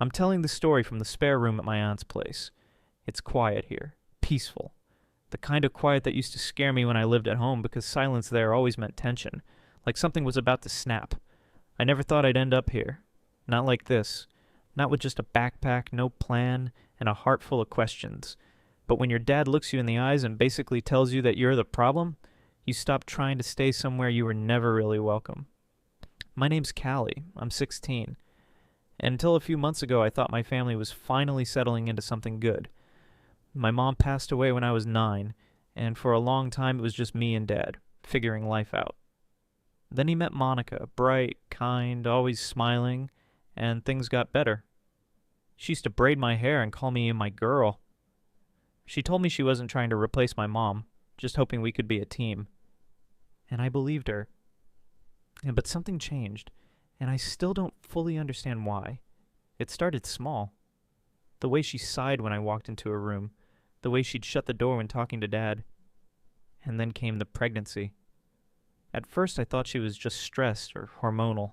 I'm telling the story from the spare room at my aunt's place. It's quiet here, peaceful. The kind of quiet that used to scare me when I lived at home because silence there always meant tension, like something was about to snap. I never thought I'd end up here. Not like this. Not with just a backpack, no plan, and a heart full of questions. But when your dad looks you in the eyes and basically tells you that you're the problem, you stop trying to stay somewhere you were never really welcome. My name's Callie. I'm 16. And until a few months ago, I thought my family was finally settling into something good. My mom passed away when I was 9, and for a long time it was just me and Dad, figuring life out. Then he met Monica, bright, kind, always smiling, and things got better. She used to braid my hair and call me my girl. She told me she wasn't trying to replace my mom, just hoping we could be a team. And I believed her. But something changed, and I still don't fully understand why. It started small. The way she sighed when I walked into her room, the way she'd shut the door when talking to Dad. And then came the pregnancy. At first I thought she was just stressed or hormonal,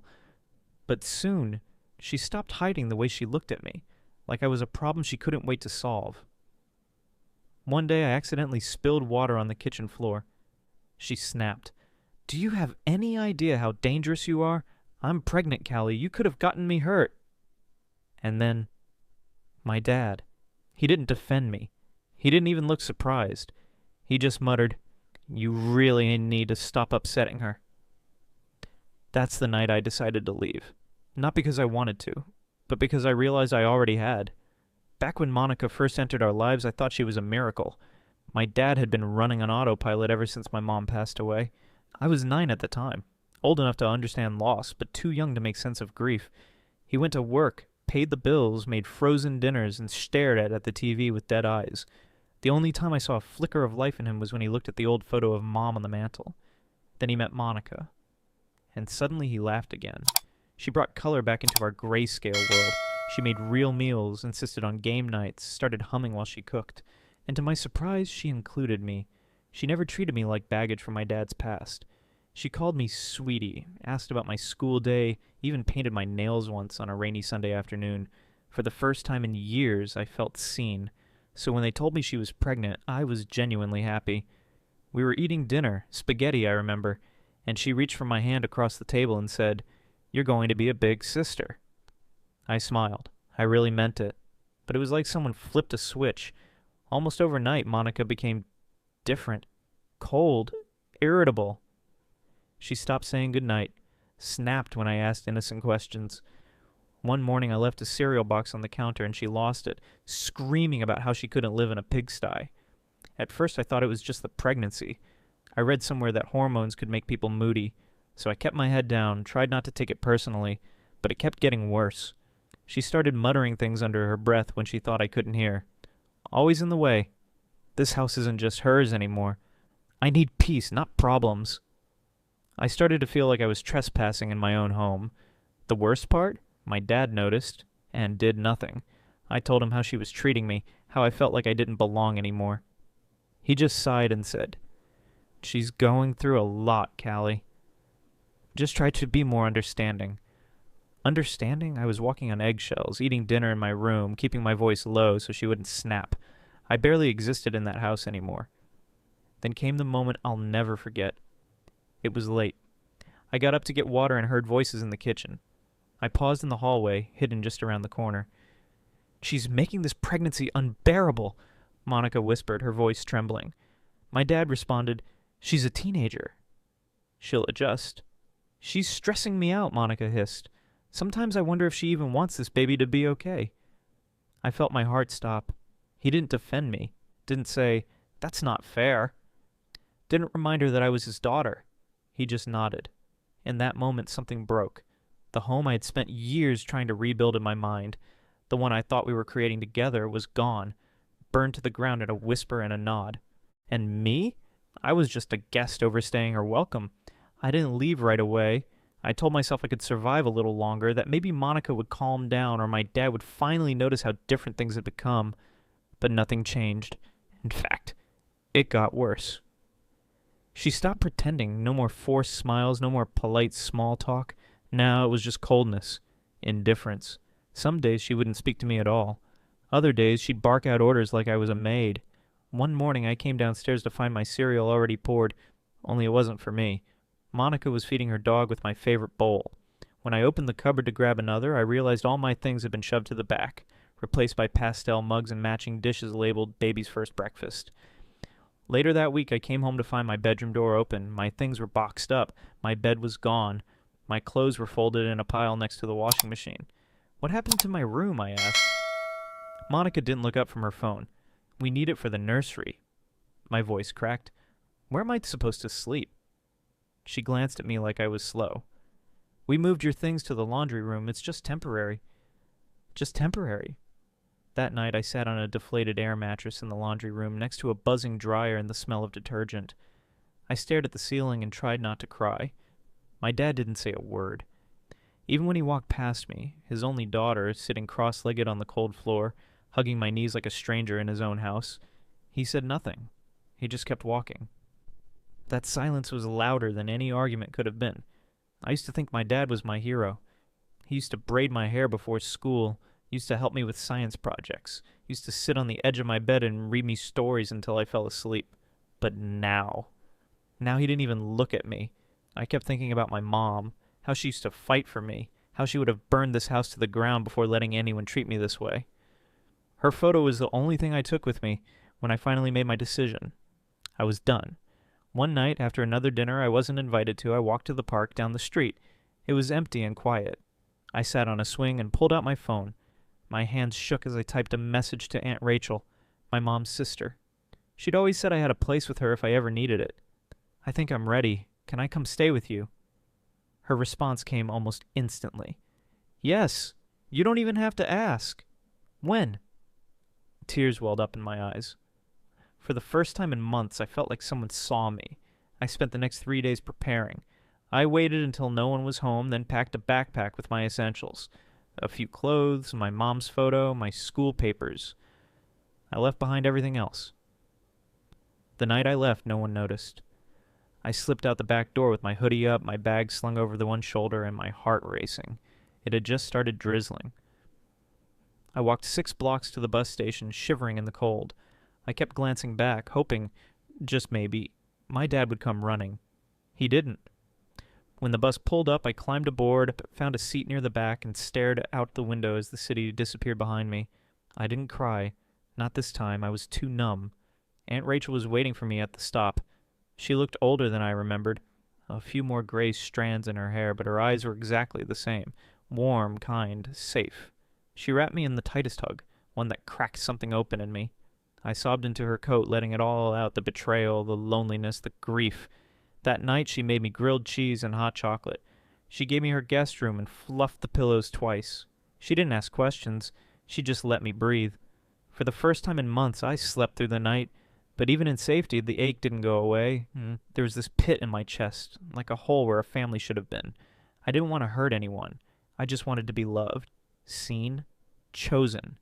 but soon she stopped hiding the way she looked at me, like I was a problem she couldn't wait to solve. One day I accidentally spilled water on the kitchen floor. She snapped. "Do you have any idea how dangerous you are? I'm pregnant, Callie. You could have gotten me hurt." And then, my dad. He didn't defend me. He didn't even look surprised. He just muttered, "You really need to stop upsetting her." That's the night I decided to leave. Not because I wanted to, but because I realized I already had. Back when Monica first entered our lives, I thought she was a miracle. My dad had been running on autopilot ever since my mom passed away. I was 9 at the time, old enough to understand loss, but too young to make sense of grief. He went to work, paid the bills, made frozen dinners, and stared at the TV with dead eyes. The only time I saw a flicker of life in him was when he looked at the old photo of Mom on the mantel. Then he met Monica. And suddenly he laughed again. She brought color back into our grayscale world. She made real meals, insisted on game nights, started humming while she cooked. And to my surprise, she included me. She never treated me like baggage from my dad's past. She called me sweetie, asked about my school day, even painted my nails once on a rainy Sunday afternoon. For the first time in years, I felt seen. So when they told me she was pregnant, I was genuinely happy. We were eating dinner, spaghetti, I remember, and she reached for my hand across the table and said, "You're going to be a big sister." I smiled. I really meant it. But it was like someone flipped a switch. Almost overnight, Monica became different, cold, irritable. She stopped saying goodnight, snapped when I asked innocent questions. One morning I left a cereal box on the counter and she lost it, screaming about how she couldn't live in a pigsty. At first I thought it was just the pregnancy. I read somewhere that hormones could make people moody, so I kept my head down, tried not to take it personally, but it kept getting worse. She started muttering things under her breath when she thought I couldn't hear. Always in the way. This house isn't just hers anymore. I need peace, not problems. I started to feel like I was trespassing in my own home. The worst part? My dad noticed, and did nothing. I told him how she was treating me, how I felt like I didn't belong anymore. He just sighed and said, "She's going through a lot, Callie. Just try to be more understanding." Understanding? I was walking on eggshells, eating dinner in my room, keeping my voice low so she wouldn't snap. I barely existed in that house anymore. Then came the moment I'll never forget. It was late. I got up to get water and heard voices in the kitchen. I paused in the hallway, hidden just around the corner. "She's making this pregnancy unbearable," Monica whispered, her voice trembling. My dad responded, "She's a teenager. She'll adjust." "She's stressing me out," Monica hissed. "Sometimes I wonder if she even wants this baby to be okay." I felt my heart stop. He didn't defend me. Didn't say, "That's not fair." Didn't remind her that I was his daughter. He just nodded. In that moment, something broke. The home I had spent years trying to rebuild in my mind, the one I thought we were creating together, was gone, burned to the ground in a whisper and a nod. And me? I was just a guest overstaying her welcome. I didn't leave right away. I told myself I could survive a little longer, that maybe Monica would calm down or my dad would finally notice how different things had become. But nothing changed. In fact, it got worse. She stopped pretending. No more forced smiles, no more polite small talk. Now it was just coldness, indifference, Some days she wouldn't speak to me at all. Other days she'd bark out orders like I was a maid. One morning I came downstairs to find my cereal already poured, only it wasn't for me. Monica was feeding her dog with my favorite bowl. When I opened the cupboard to grab another, I realized all my things had been shoved to the back, replaced by pastel mugs and matching dishes labeled Baby's First Breakfast. Later that week, I came home to find my bedroom door open. My things were boxed up. My bed was gone. My clothes were folded in a pile next to the washing machine. What happened to my room, I asked. Monica didn't look up from her phone. We need it for the nursery. My voice cracked. Where am I supposed to sleep? She glanced at me like I was slow. We moved your things to the laundry room. It's just temporary. Just temporary. That night I sat on a deflated air mattress in the laundry room next to a buzzing dryer and the smell of detergent. I stared at the ceiling and tried not to cry. My dad didn't say a word. Even when he walked past me, his only daughter sitting cross-legged on the cold floor, hugging my knees like a stranger in his own house, he said nothing. He just kept walking. That silence was louder than any argument could have been. I used to think my dad was my hero. He used to braid my hair before school, used to help me with science projects, used to sit on the edge of my bed and read me stories until I fell asleep. But now he didn't even look at me. I kept thinking about my mom, how she used to fight for me, how she would have burned this house to the ground before letting anyone treat me this way. Her photo was the only thing I took with me when I finally made my decision. I was done. One night, after another dinner I wasn't invited to, I walked to the park down the street. It was empty and quiet. I sat on a swing and pulled out my phone. My hands shook as I typed a message to Aunt Rachel, my mom's sister. She'd always said I had a place with her if I ever needed it. I think I'm ready. Can I come stay with you? Her response came almost instantly. Yes, you don't even have to ask. When? Tears welled up in my eyes. For the first time in months, I felt like someone saw me. I spent the next 3 days preparing. I waited until no one was home, then packed a backpack with my essentials. A few clothes, my mom's photo, my school papers. I left behind everything else. The night I left, no one noticed. I slipped out the back door with my hoodie up, my bag slung over the one shoulder, and my heart racing. It had just started drizzling. I walked 6 blocks to the bus station, shivering in the cold. I kept glancing back, hoping, just maybe, my dad would come running. He didn't. When the bus pulled up, I climbed aboard, found a seat near the back, and stared out the window as the city disappeared behind me. I didn't cry. Not this time. I was too numb. Aunt Rachel was waiting for me at the stop. She looked older than I remembered. A few more gray strands in her hair, but her eyes were exactly the same. Warm, kind, safe. She wrapped me in the tightest hug, one that cracked something open in me. I sobbed into her coat, letting it all out, the betrayal, the loneliness, the grief. That night she made me grilled cheese and hot chocolate. She gave me her guest room and fluffed the pillows twice. She didn't ask questions. She just let me breathe. For the first time in months, I slept through the night. But even in safety, the ache didn't go away. There was this pit in my chest, like a hole where a family should have been. I didn't want to hurt anyone. I just wanted to be loved, seen, chosen.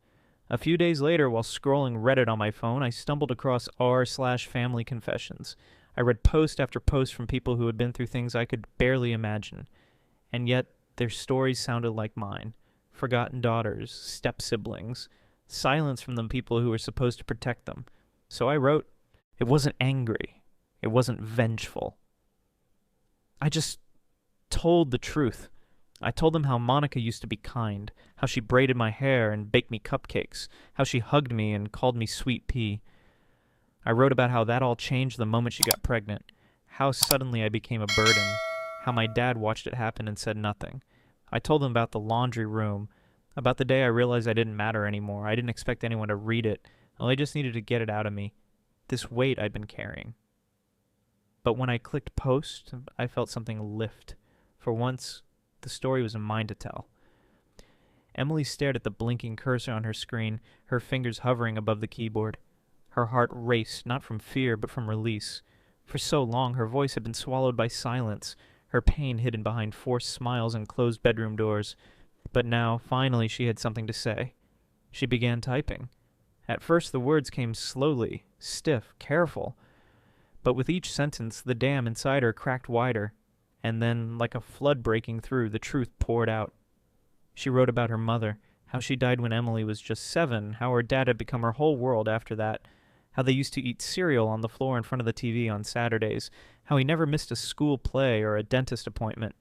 A few days later, while scrolling Reddit on my phone, I stumbled across r/family confessions. I read post after post from people who had been through things I could barely imagine. And yet, their stories sounded like mine. Forgotten daughters, step-siblings, silence from the people who were supposed to protect them. So I wrote. It wasn't angry. It wasn't vengeful. I just told the truth. I told them how Monica used to be kind, how she braided my hair and baked me cupcakes, how she hugged me and called me Sweet Pea. I wrote about how that all changed the moment she got pregnant, how suddenly I became a burden, how my dad watched it happen and said nothing. I told them about the laundry room, about the day I realized I didn't matter anymore. I didn't expect anyone to read it. I just needed to get it out of me, this weight I'd been carrying. But when I clicked post, I felt something lift. For once, the story was mine to tell. Emily stared at the blinking cursor on her screen, her fingers hovering above the keyboard. Her heart raced, not from fear, but from release. For so long, her voice had been swallowed by silence, her pain hidden behind forced smiles and closed bedroom doors. But now, finally, she had something to say. She began typing. At first the words came slowly, stiff, careful. But with each sentence, the dam inside her cracked wider, and then, like a flood breaking through, the truth poured out. She wrote about her mother, How she died when Emily was just 7, how her dad had become her whole world after that, how they used to eat cereal on the floor in front of the TV on Saturdays, how he never missed a school play or a dentist appointment.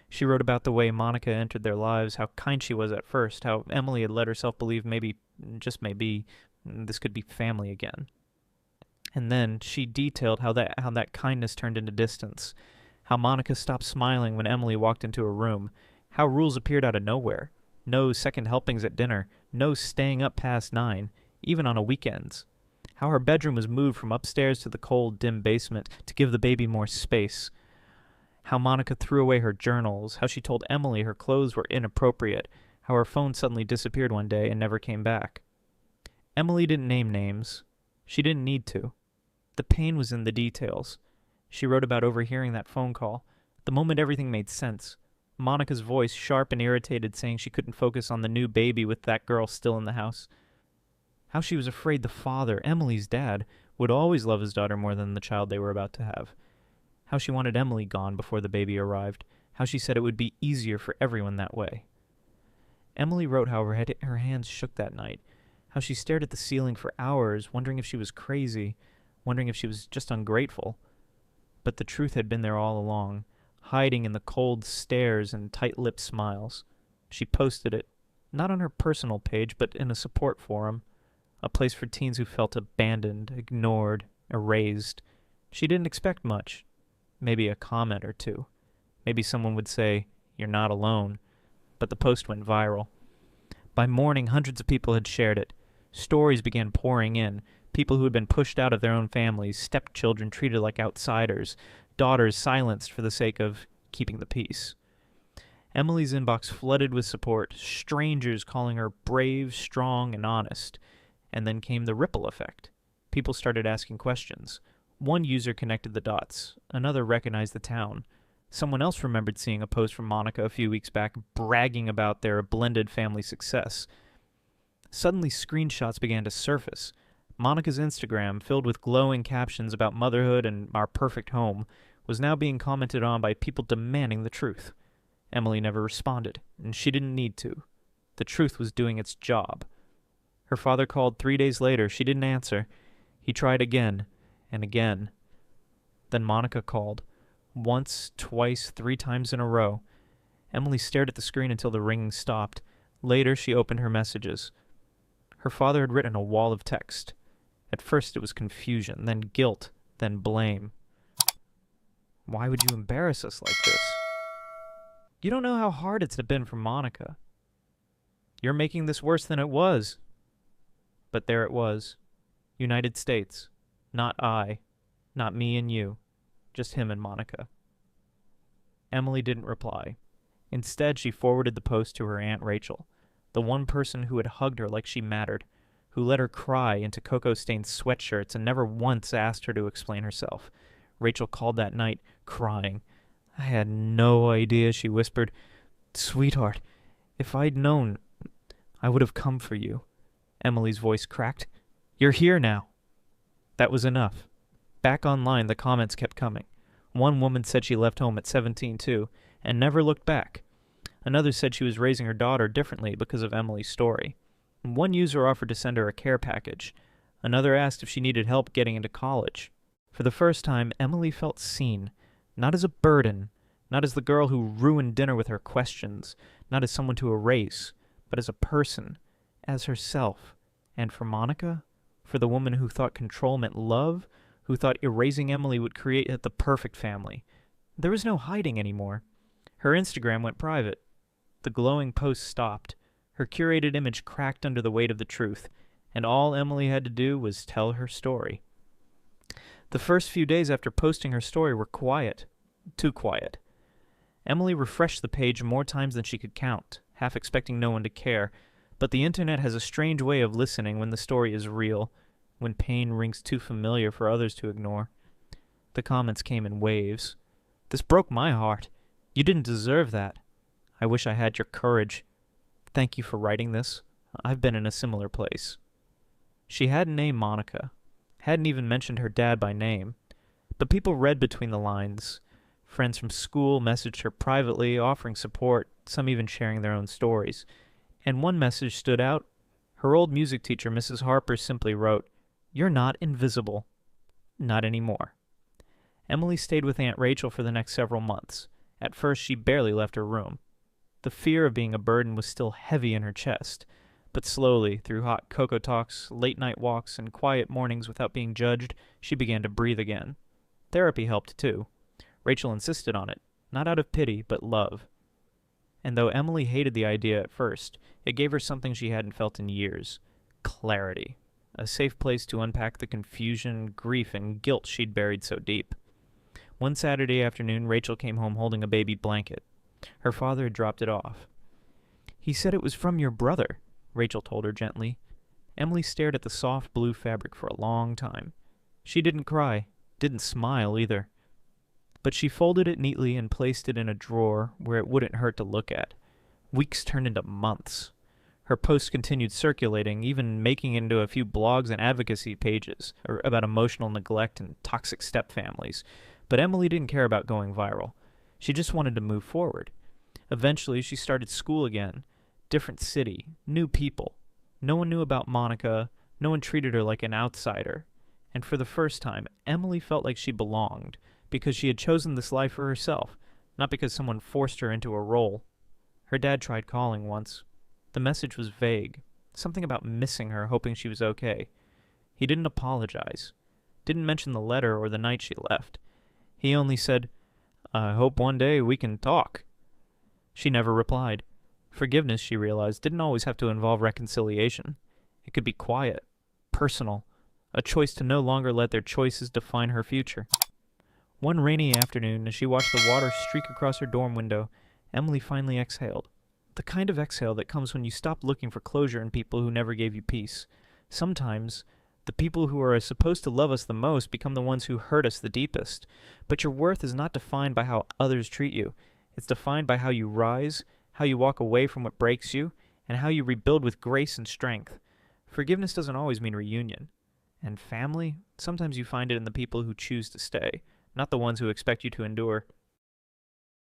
She wrote about the way Monica entered their lives, how kind she was at first, how Emily had let herself believe maybe, just maybe, this could be family again. And then she detailed how that kindness turned into distance, how Monica stopped smiling when Emily walked into her room, how rules appeared out of nowhere. No second helpings at dinner, no staying up past 9, even on weekends. How her bedroom was moved from upstairs to the cold, dim basement to give the baby more space. How Monica threw away her journals, how she told Emily her clothes were inappropriate, how her phone suddenly disappeared one day and never came back. Emily didn't name names. She didn't need to. The pain was in the details. She wrote about overhearing that phone call, the moment everything made sense. Monica's voice, sharp and irritated, saying she couldn't focus on the new baby with that girl still in the house. How she was afraid the father, Emily's dad, would always love his daughter more than the child they were about to have. How she wanted Emily gone before the baby arrived. How she said it would be easier for everyone that way. Emily wrote how her hands shook that night. How she stared at the ceiling for hours, wondering if she was crazy, wondering if she was just ungrateful. But the truth had been there all along, hiding in the cold stares and tight-lipped smiles. She posted it, not on her personal page, but in a support forum, a place for teens who felt abandoned, ignored, erased. She didn't expect much. Maybe a comment or two. Maybe someone would say, "You're not alone." But the post went viral. By morning, hundreds of people had shared it. Stories began pouring in. People who had been pushed out of their own families, stepchildren treated like outsiders, daughters silenced for the sake of keeping the peace. Emily's inbox flooded with support, strangers calling her brave, strong, and honest. And then came the ripple effect. People started asking questions. One user connected the dots. Another recognized the town. Someone else remembered seeing a post from Monica a few weeks back bragging about their blended family success. Suddenly, screenshots began to surface. Monica's Instagram, filled with glowing captions about motherhood and our perfect home, was now being commented on by people demanding the truth. Emily never responded, and she didn't need to. The truth was doing its job. Her father called 3 days later. She didn't answer. He tried again and again. Then Monica called. Once, twice, 3 times in a row. Emily stared at the screen until the ringing stopped. Later, she opened her messages. Her father had written a wall of text. At first it was confusion, then guilt, then blame. "Why would you embarrass us like this? You don't know how hard it's been for Monica. You're making this worse than it was." But there it was. United States. Not I. Not me and you. Just him and Monica. Emily didn't reply. Instead, she forwarded the post to her Aunt Rachel, the one person who had hugged her like she mattered, who let her cry into cocoa-stained sweatshirts and never once asked her to explain herself. Rachel called that night, crying. "I had no idea," she whispered. "Sweetheart, if I'd known, I would have come for you." Emily's voice cracked. "You're here now." That was enough. Back online, the comments kept coming. One woman said she left home at 17 too, and never looked back. Another said she was raising her daughter differently because of Emily's story. And one user offered to send her a care package. Another asked if she needed help getting into college. For the first time, Emily felt seen, not as a burden, not as the girl who ruined dinner with her questions, not as someone to erase, but as a person, as herself. And for Monica, for the woman who thought control meant love, who thought erasing Emily would create the perfect family, there was no hiding anymore. Her Instagram went private. The glowing post stopped. Her curated image cracked under the weight of the truth, and all Emily had to do was tell her story. The first few days after posting her story were quiet. Too quiet. Emily refreshed the page more times than she could count, half expecting no one to care, but the internet has a strange way of listening when the story is real, when pain rings too familiar for others to ignore. The comments came in waves. "This broke my heart. You didn't deserve that. I wish I had your courage. Thank you for writing this. I've been in a similar place." She hadn't named Monica, hadn't even mentioned her dad by name, but people read between the lines. Friends from school messaged her privately, offering support, some even sharing their own stories. And one message stood out. Her old music teacher, Mrs. Harper, simply wrote, "You're not invisible. Not anymore." Emily stayed with Aunt Rachel for the next several months. At first, she barely left her room. The fear of being a burden was still heavy in her chest, but slowly, through hot cocoa talks, late-night walks, and quiet mornings without being judged, she began to breathe again. Therapy helped, too. Rachel insisted on it, not out of pity, but love. And though Emily hated the idea at first, it gave her something she hadn't felt in years: clarity. A safe place to unpack the confusion, grief, and guilt she'd buried so deep. One Saturday afternoon, Rachel came home holding a baby blanket. Her father had dropped it off. "He said it was from your brother," Rachel told her gently. Emily stared at the soft blue fabric for a long time. She didn't cry, didn't smile either. But she folded it neatly and placed it in a drawer where it wouldn't hurt to look at. Weeks turned into months. Her posts continued circulating, even making it into a few blogs and advocacy pages about emotional neglect and toxic stepfamilies. But Emily didn't care about going viral. She just wanted to move forward. Eventually, she started school again. Different city, new people. No one knew about Monica. No one treated her like an outsider. And for the first time, Emily felt like she belonged, because she had chosen this life for herself, not because someone forced her into a role. Her dad tried calling once. The message was vague, something about missing her, hoping she was okay. He didn't apologize, didn't mention the letter or the night she left. He only said, "I hope one day we can talk." She never replied. Forgiveness, she realized, didn't always have to involve reconciliation. It could be quiet, personal, a choice to no longer let their choices define her future. One rainy afternoon, as she watched the water streak across her dorm window, Emily finally exhaled. The kind of exhale that comes when you stop looking for closure in people who never gave you peace. Sometimes, the people who are supposed to love us the most become the ones who hurt us the deepest. But your worth is not defined by how others treat you. It's defined by how you rise, how you walk away from what breaks you, and how you rebuild with grace and strength. Forgiveness doesn't always mean reunion. And family? Sometimes you find it in the people who choose to stay, not the ones who expect you to endure.